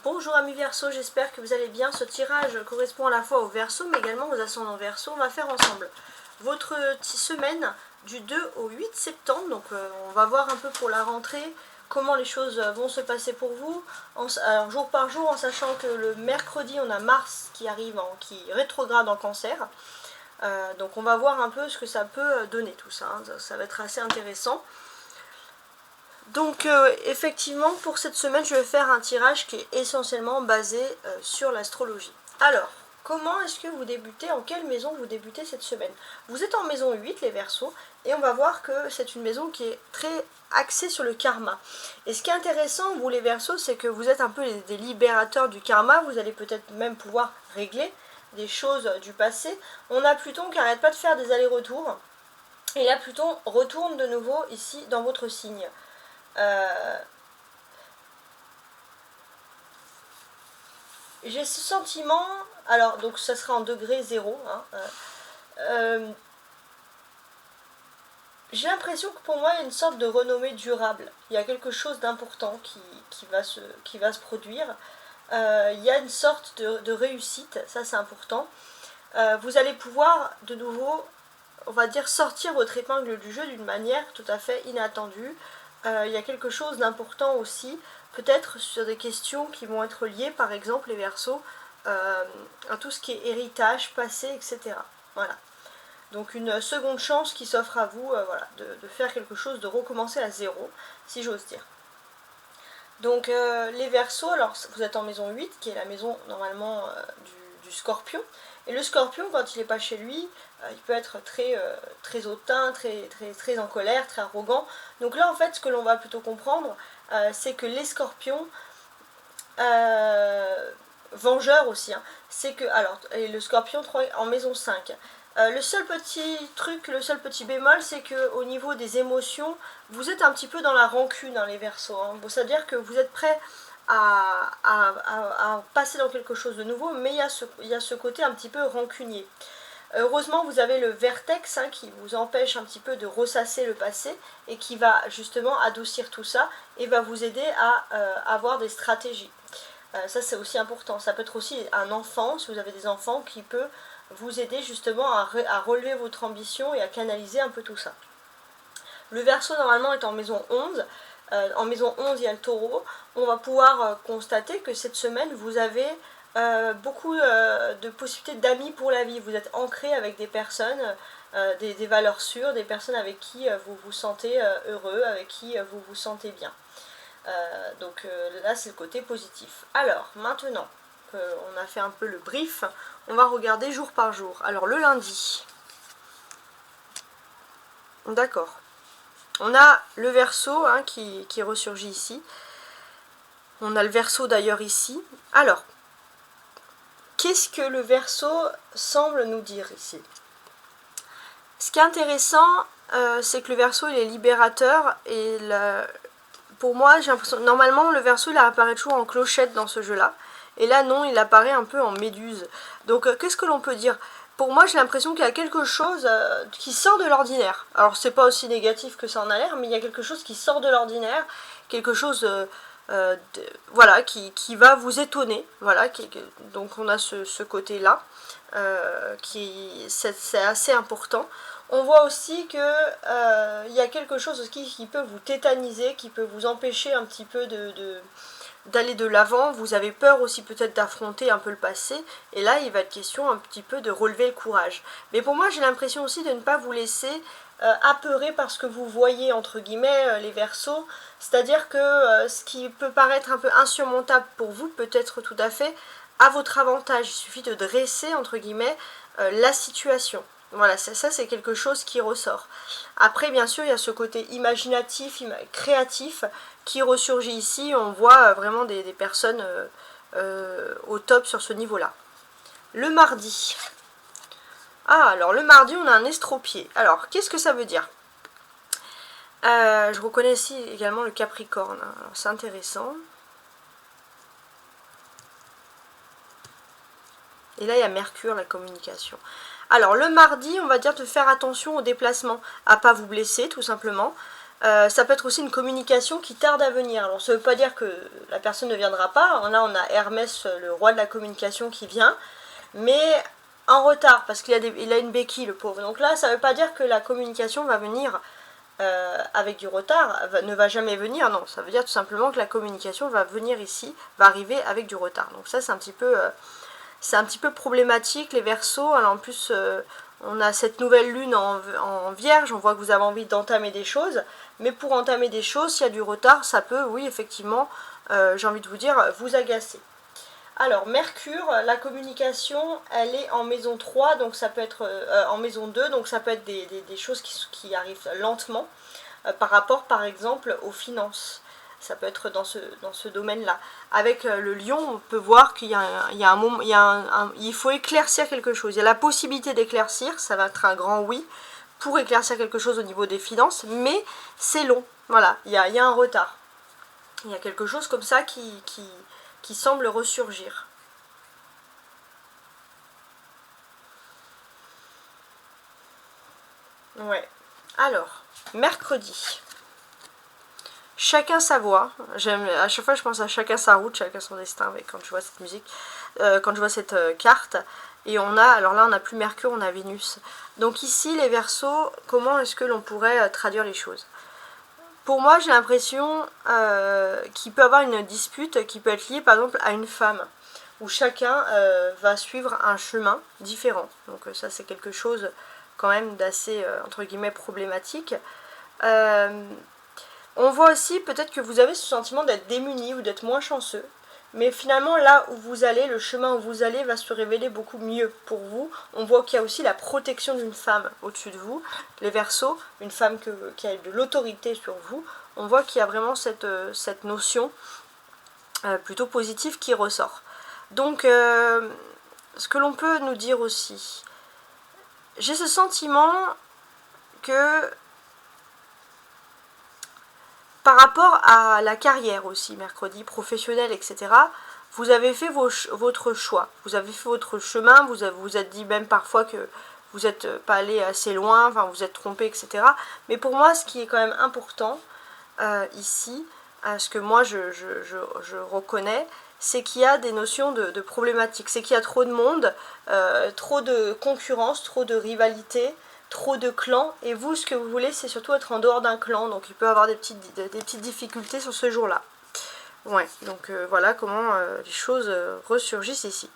Bonjour amis Verseau, j'espère que vous allez bien. Ce tirage correspond à la fois aux Verseaux mais également aux ascendants Verseau. On va faire ensemble votre semaine du 2 au 8 septembre. Donc on va voir un peu pour la rentrée comment les choses vont se passer pour vous. Alors jour par jour, en sachant que le mercredi on a Mars qui arrive, qui rétrograde en Cancer. Donc on va voir un peu ce que ça peut donner tout ça, hein. Ça va être assez intéressant. Donc effectivement pour cette semaine je vais faire un tirage qui est essentiellement basé sur l'astrologie. Alors comment est-ce que vous débutez, en quelle maison vous débutez cette semaine? Vous êtes en maison 8 les Verseaux et on va voir que c'est une maison qui est très axée sur le karma. Et ce qui est intéressant vous les Verseaux, c'est que vous êtes un peu des libérateurs du karma. Vous allez peut-être même pouvoir régler des choses du passé. On a Pluton qui n'arrête pas de faire des allers-retours et là Pluton retourne de nouveau ici dans votre signe. J'ai ce sentiment, alors donc ça sera en degré 0, hein, j'ai l'impression que pour moi il y a une sorte de renommée durable, il y a quelque chose d'important qui va se produire, il y a une sorte de réussite, ça c'est important, vous allez pouvoir de nouveau, on va dire, sortir votre épingle du jeu d'une manière tout à fait inattendue. Il y a quelque chose d'important aussi, peut-être sur des questions qui vont être liées, par exemple les Verseaux, à tout ce qui est héritage, passé, etc. Voilà. Donc une seconde chance qui s'offre à vous, voilà, de faire quelque chose, de recommencer à zéro, si j'ose dire. Donc les Verseaux, alors vous êtes en maison 8, qui est la maison normalement du Scorpion. Et le Scorpion, quand il n'est pas chez lui, il peut être très hautain, très en colère, très arrogant. Donc là, en fait, ce que l'on va plutôt comprendre, c'est que les Scorpions, vengeurs aussi, hein, c'est que, alors, et le Scorpion en maison 5. Le seul petit truc, le seul petit bémol, c'est qu'au niveau des émotions, vous êtes un petit peu dans la rancune, hein, les Verseaux. Hein. Bon, c'est-à-dire que vous êtes prêts à passer dans quelque chose de nouveau, mais il y a ce côté un petit peu rancunier. Heureusement, vous avez le vertex, hein, qui vous empêche un petit peu de ressasser le passé et qui va justement adoucir tout ça et va vous aider à avoir des stratégies. Ça, c'est aussi important. Ça peut être aussi un enfant, si vous avez des enfants, qui peut vous aider justement à relever votre ambition et à canaliser un peu tout ça. Le Verseau, normalement, est en maison 11. En maison 11, il y a le Taureau. On va pouvoir constater que cette semaine, vous avez beaucoup de possibilités d'amis pour la vie. Vous êtes ancré avec des personnes, des valeurs sûres, des personnes avec qui vous vous sentez heureux, avec qui vous vous sentez bien. Donc là, c'est le côté positif. Alors, maintenant qu'on a fait un peu le brief, on va regarder jour par jour. Alors, le lundi. D'accord. On a le Verseau, hein, qui ressurgit ici. On a le Verseau d'ailleurs ici. Alors, qu'est-ce que le Verseau semble nous dire ici? Ce qui est intéressant, c'est que le Verseau il est libérateur et pour moi, j'ai l'impression normalement le Verseau il apparaît toujours en clochette dans ce jeu-là. Et là non, il apparaît un peu en méduse. Donc qu'est-ce que l'on peut dire? Pour moi, j'ai l'impression qu'il y a quelque chose qui sort de l'ordinaire. Alors, c'est pas aussi négatif que ça en a l'air, mais il y a quelque chose qui sort de l'ordinaire, quelque chose voilà, qui va vous étonner. Voilà, donc on a ce côté-là, c'est assez important. On voit aussi que il y a quelque chose qui peut vous tétaniser, qui peut vous empêcher un petit peu d'aller de l'avant. Vous avez peur aussi peut-être d'affronter un peu le passé, et là il va être question un petit peu de relever le courage. Mais pour moi j'ai l'impression aussi de ne pas vous laisser apeurer par ce que vous voyez entre guillemets les Verseaux, c'est-à-dire que ce qui peut paraître un peu insurmontable pour vous peut être tout à fait à votre avantage. Il suffit de dresser entre guillemets la situation. Voilà, ça c'est quelque chose qui ressort. Après, bien sûr, il y a ce côté imaginatif, créatif qui ressurgit ici. On voit vraiment des personnes au top sur ce niveau-là. Le mardi. Ah, alors le mardi, on a un estropié. Alors, qu'est-ce que ça veut dire? Je reconnais ici également le Capricorne. Alors, c'est intéressant. Et là, il y a Mercure, la communication. Alors, le mardi, on va dire de faire attention aux déplacements, à ne pas vous blesser, tout simplement. Ça peut être aussi une communication qui tarde à venir. Alors ça ne veut pas dire que la personne ne viendra pas. Là on a Hermès, le roi de la communication, qui vient, mais en retard parce qu'il a une béquille, le pauvre. Donc là ça ne veut pas dire que la communication va venir avec du retard, ne va jamais venir. Non, ça veut dire tout simplement que la communication va venir ici, va arriver avec du retard. Donc ça c'est un petit peu problématique les Verseaux. Alors en plus on a cette nouvelle lune en Vierge, on voit que vous avez envie d'entamer des choses, mais pour entamer des choses, s'il y a du retard, ça peut, oui, effectivement, j'ai envie de vous dire, vous agacer. Alors, Mercure, la communication, elle est en maison 3, donc ça peut être en maison 2, donc ça peut être des choses qui arrivent lentement, par rapport, par exemple, aux finances. Ça peut être dans ce domaine-là. Avec le lion, on peut voir qu'il il faut éclaircir quelque chose. Il y a la possibilité d'éclaircir, ça va être un grand oui, pour éclaircir quelque chose au niveau des finances, mais c'est long. Voilà, il y a un retard. Il y a quelque chose comme ça qui semble ressurgir. Ouais. Alors, mercredi. Chacun sa voie. À chaque fois je pense à chacun sa route, chacun son destin avec, quand je vois cette musique, quand je vois cette carte. Et alors là on n'a plus Mercure, on a Vénus. Donc ici les Verseaux, comment est-ce que l'on pourrait traduire les choses? Pour moi j'ai l'impression qu'il peut y avoir une dispute qui peut être liée par exemple à une femme, où chacun va suivre un chemin différent. Donc ça c'est quelque chose quand même d'assez entre guillemets problématique. On voit aussi peut-être que vous avez ce sentiment d'être démuni ou d'être moins chanceux. Mais finalement, là où vous allez, le chemin où vous allez va se révéler beaucoup mieux pour vous. On voit qu'il y a aussi la protection d'une femme au-dessus de vous. Les Verseaux, une femme qui a de l'autorité sur vous. On voit qu'il y a vraiment cette notion plutôt positive qui ressort. Donc, ce que l'on peut nous dire aussi, j'ai ce sentiment que par rapport à la carrière aussi, mercredi, professionnelle, etc., vous avez fait votre choix. Vous avez fait votre chemin, vous êtes dit même parfois que vous n'êtes pas allé assez loin, enfin vous êtes trompé, etc. Mais pour moi, ce qui est quand même important ici, ce que moi je reconnais, c'est qu'il y a des notions de problématiques. C'est qu'il y a trop de monde, trop de concurrence, trop de rivalité, trop de clans, et vous ce que vous voulez c'est surtout être en dehors d'un clan, donc il peut y avoir des petites difficultés sur ce jour là. Ouais, donc voilà comment les choses ressurgissent ici.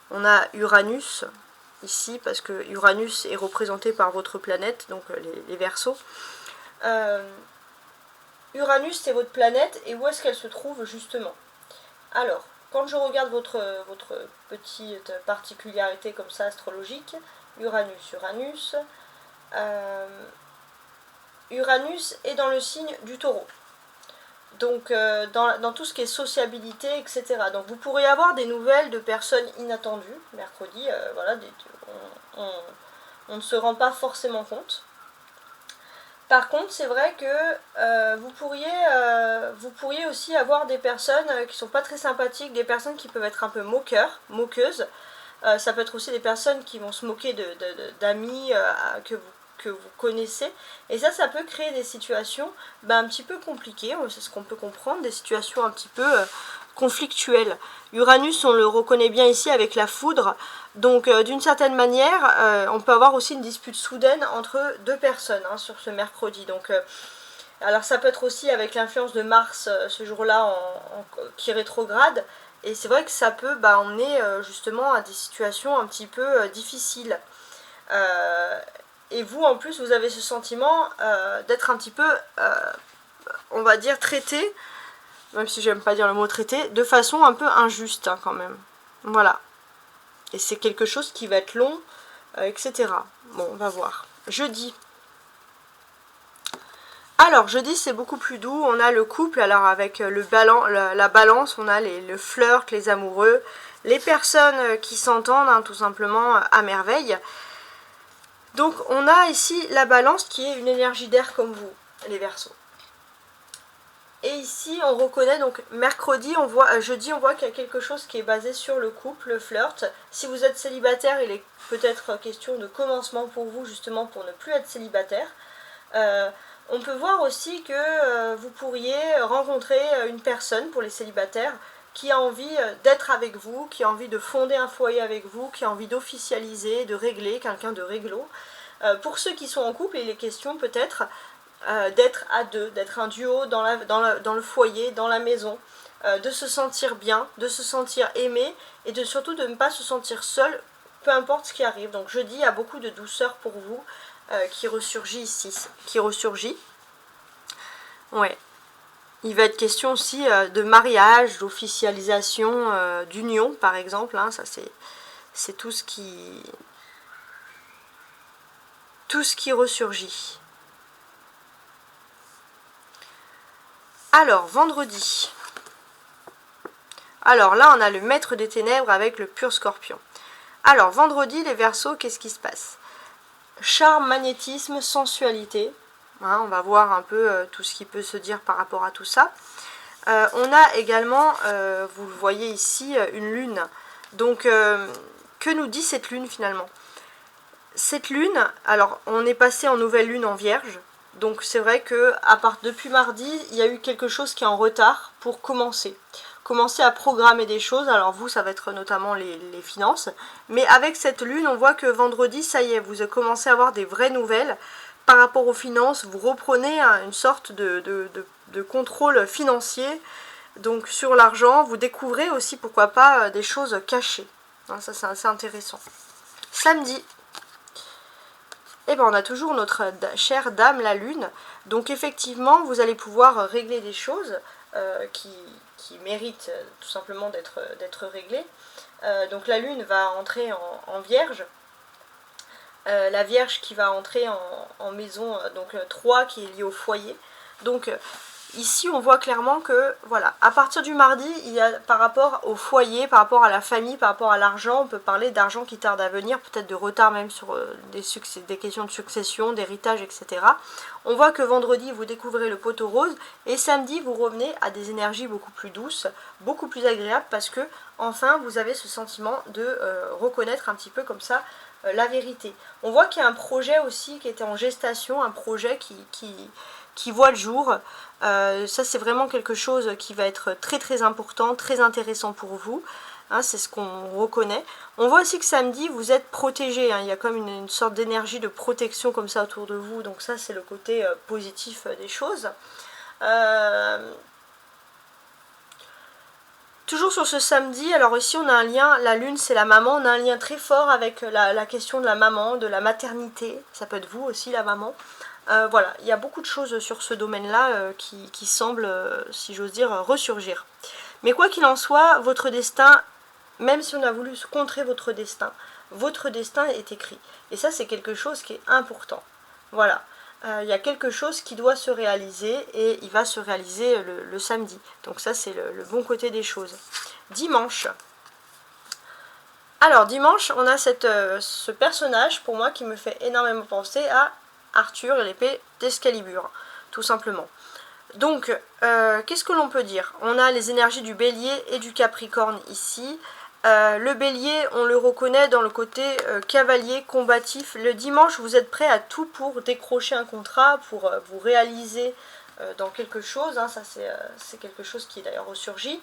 On a Uranus ici, parce que Uranus est représenté par votre planète, donc les Verseaux. Uranus c'est votre planète, et où est-ce qu'elle se trouve justement? Alors, quand je regarde votre petite particularité comme ça astrologique, Uranus est dans le signe du Taureau. Donc dans tout ce qui est sociabilité, etc. Donc vous pourrez avoir des nouvelles de personnes inattendues, mercredi, voilà, on ne se rend pas forcément compte. Par contre, c'est vrai que vous pourriez aussi avoir des personnes qui sont pas très sympathiques, des personnes qui peuvent être un peu moqueuses. Ça peut être aussi des personnes qui vont se moquer d'amis que vous connaissez. Et ça peut créer des situations un petit peu compliquées, c'est ce qu'on peut comprendre, des situations un petit peu conflictuelles. Uranus, on le reconnaît bien ici avec la foudre. Donc d'une certaine manière, on peut avoir aussi une dispute soudaine entre deux personnes sur ce mercredi. Donc, alors ça peut être aussi avec l'influence de Mars ce jour-là qui rétrograde. Et c'est vrai que ça peut emmener justement à des situations un petit peu difficiles. Et vous, en plus, vous avez ce sentiment d'être un petit peu, on va dire, traité, même si j'aime pas dire le mot traité, de façon un peu injuste quand même. Voilà. Et c'est quelque chose qui va être long, etc. Bon, on va voir. Jeudi. Alors, jeudi, c'est beaucoup plus doux. On a le couple, alors avec la balance, on a le flirt, les amoureux, les personnes qui s'entendent, tout simplement, à merveille. Donc, on a ici la balance qui est une énergie d'air comme vous, les Verseaux. Et ici, on reconnaît, donc mercredi, jeudi, on voit qu'il y a quelque chose qui est basé sur le couple, le flirt. Si vous êtes célibataire, il est peut-être question de commencement pour vous, justement, pour ne plus être célibataire. On peut voir aussi que vous pourriez rencontrer une personne, pour les célibataires, qui a envie d'être avec vous, qui a envie de fonder un foyer avec vous, qui a envie d'officialiser, de régler, quelqu'un de réglo. Pour ceux qui sont en couple, il est question peut-être d'être à deux, d'être un duo dans le foyer, dans la maison, de se sentir bien, de se sentir aimé et surtout de ne pas se sentir seul, peu importe ce qui arrive. Donc jeudi, il y a beaucoup de douceur pour vous qui ressurgit ici, qui ressurgit. Ouais. Il va être question aussi de mariage, d'officialisation, d'union par exemple. Hein, ça c'est tout ce qui ressurgit. Alors, vendredi. Alors là, on a le maître des ténèbres avec le pur scorpion. Alors, vendredi, les Verseaux, qu'est-ce qui se passe? Charme, magnétisme, sensualité. Hein, on va voir un peu tout ce qui peut se dire par rapport à tout ça. On a également, vous le voyez ici, une lune. Donc, que nous dit cette lune finalement? Cette lune, alors on est passé en nouvelle lune en Vierge. Donc c'est vrai que depuis mardi, il y a eu quelque chose qui est en retard pour commencer à programmer des choses. Alors vous, ça va être notamment les finances. Mais avec cette lune, on voit que vendredi, ça y est, vous commencez à avoir des vraies nouvelles par rapport aux finances. Vous reprenez une sorte de contrôle financier. Donc sur l'argent, vous découvrez aussi, pourquoi pas, des choses cachées. Hein, ça, c'est assez intéressant. Samedi. Eh ben, on a toujours notre chère dame, la lune. Donc effectivement, vous allez pouvoir régler des choses qui méritent tout simplement d'être réglées. Donc la lune va entrer en Vierge. La Vierge qui va entrer en maison donc 3 qui est liée au foyer. Donc ici on voit clairement que voilà, à partir du mardi, il y a par rapport au foyer, par rapport à la famille, par rapport à l'argent, on peut parler d'argent qui tarde à venir, peut-être de retard même sur des questions de succession, d'héritage, etc. On voit que vendredi vous découvrez le poteau rose et samedi vous revenez à des énergies beaucoup plus douces, beaucoup plus agréables parce que enfin vous avez ce sentiment de reconnaître un petit peu comme ça la vérité. On voit qu'il y a un projet aussi qui était en gestation, un projet qui voit le jour. Ça c'est vraiment quelque chose qui va être très très important, très intéressant pour vous. Hein, c'est ce qu'on reconnaît. On voit aussi que samedi vous êtes protégé. Hein, il y a comme une sorte d'énergie de protection comme ça autour de vous. Donc ça c'est le côté positif des choses. Toujours sur ce samedi, alors ici on a un lien, la lune c'est la maman, on a un lien très fort avec la question de la maman, de la maternité, ça peut être vous aussi la maman. Voilà, il y a beaucoup de choses sur ce domaine-là qui semblent, si j'ose dire, ressurgir. Mais quoi qu'il en soit, votre destin, même si on a voulu contrer votre destin est écrit. Et ça c'est quelque chose qui est important. Voilà. Il y a quelque chose qui doit se réaliser et il va se réaliser le samedi. Donc ça c'est le bon côté des choses. Dimanche. Alors dimanche on a ce personnage pour moi qui me fait énormément penser à Arthur et l'épée d'Excalibur, tout simplement. Donc qu'est-ce que l'on peut dire? On a les énergies du bélier et du capricorne ici. Le bélier, on le reconnaît dans le côté cavalier, combatif. Le dimanche, vous êtes prêt à tout pour décrocher un contrat, pour vous réaliser dans quelque chose. Hein, ça, c'est quelque chose qui est d'ailleurs ressurgi.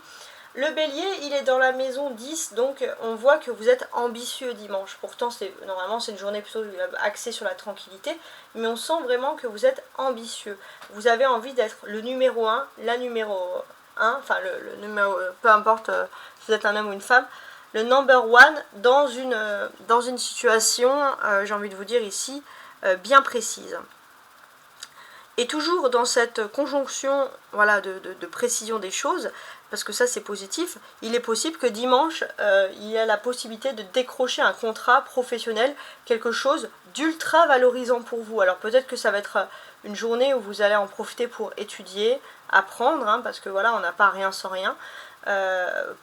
Le bélier, il est dans la maison 10, donc on voit que vous êtes ambitieux dimanche. Pourtant, normalement, c'est une journée plutôt axée sur la tranquillité, mais on sent vraiment que vous êtes ambitieux. Vous avez envie d'être le numéro 1, la numéro 1, enfin le numéro, peu importe si vous êtes un homme ou une femme, le number one dans une situation, j'ai envie de vous dire ici, bien précise. Et toujours dans cette conjonction voilà, de précision des choses, parce que ça c'est positif, il est possible que dimanche, il y a la possibilité de décrocher un contrat professionnel, quelque chose d'ultra valorisant pour vous. Alors peut-être que ça va être une journée où vous allez en profiter pour étudier, apprendre, hein, parce que voilà, on n'a pas rien sans rien.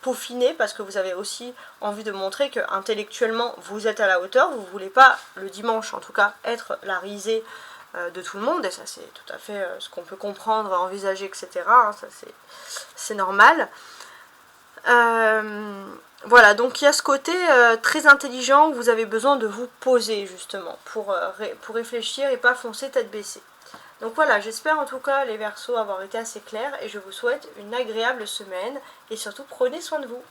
Peaufiner parce que vous avez aussi envie de montrer que intellectuellement vous êtes à la hauteur, vous ne voulez pas le dimanche en tout cas être la risée de tout le monde, et ça c'est tout à fait ce qu'on peut comprendre, envisager, etc. Hein, ça c'est normal. Voilà, donc il y a ce côté très intelligent où vous avez besoin de vous poser justement pour réfléchir et pas foncer tête baissée. Donc voilà, j'espère en tout cas les Verseaux avoir été assez clairs et je vous souhaite une agréable semaine et surtout prenez soin de vous.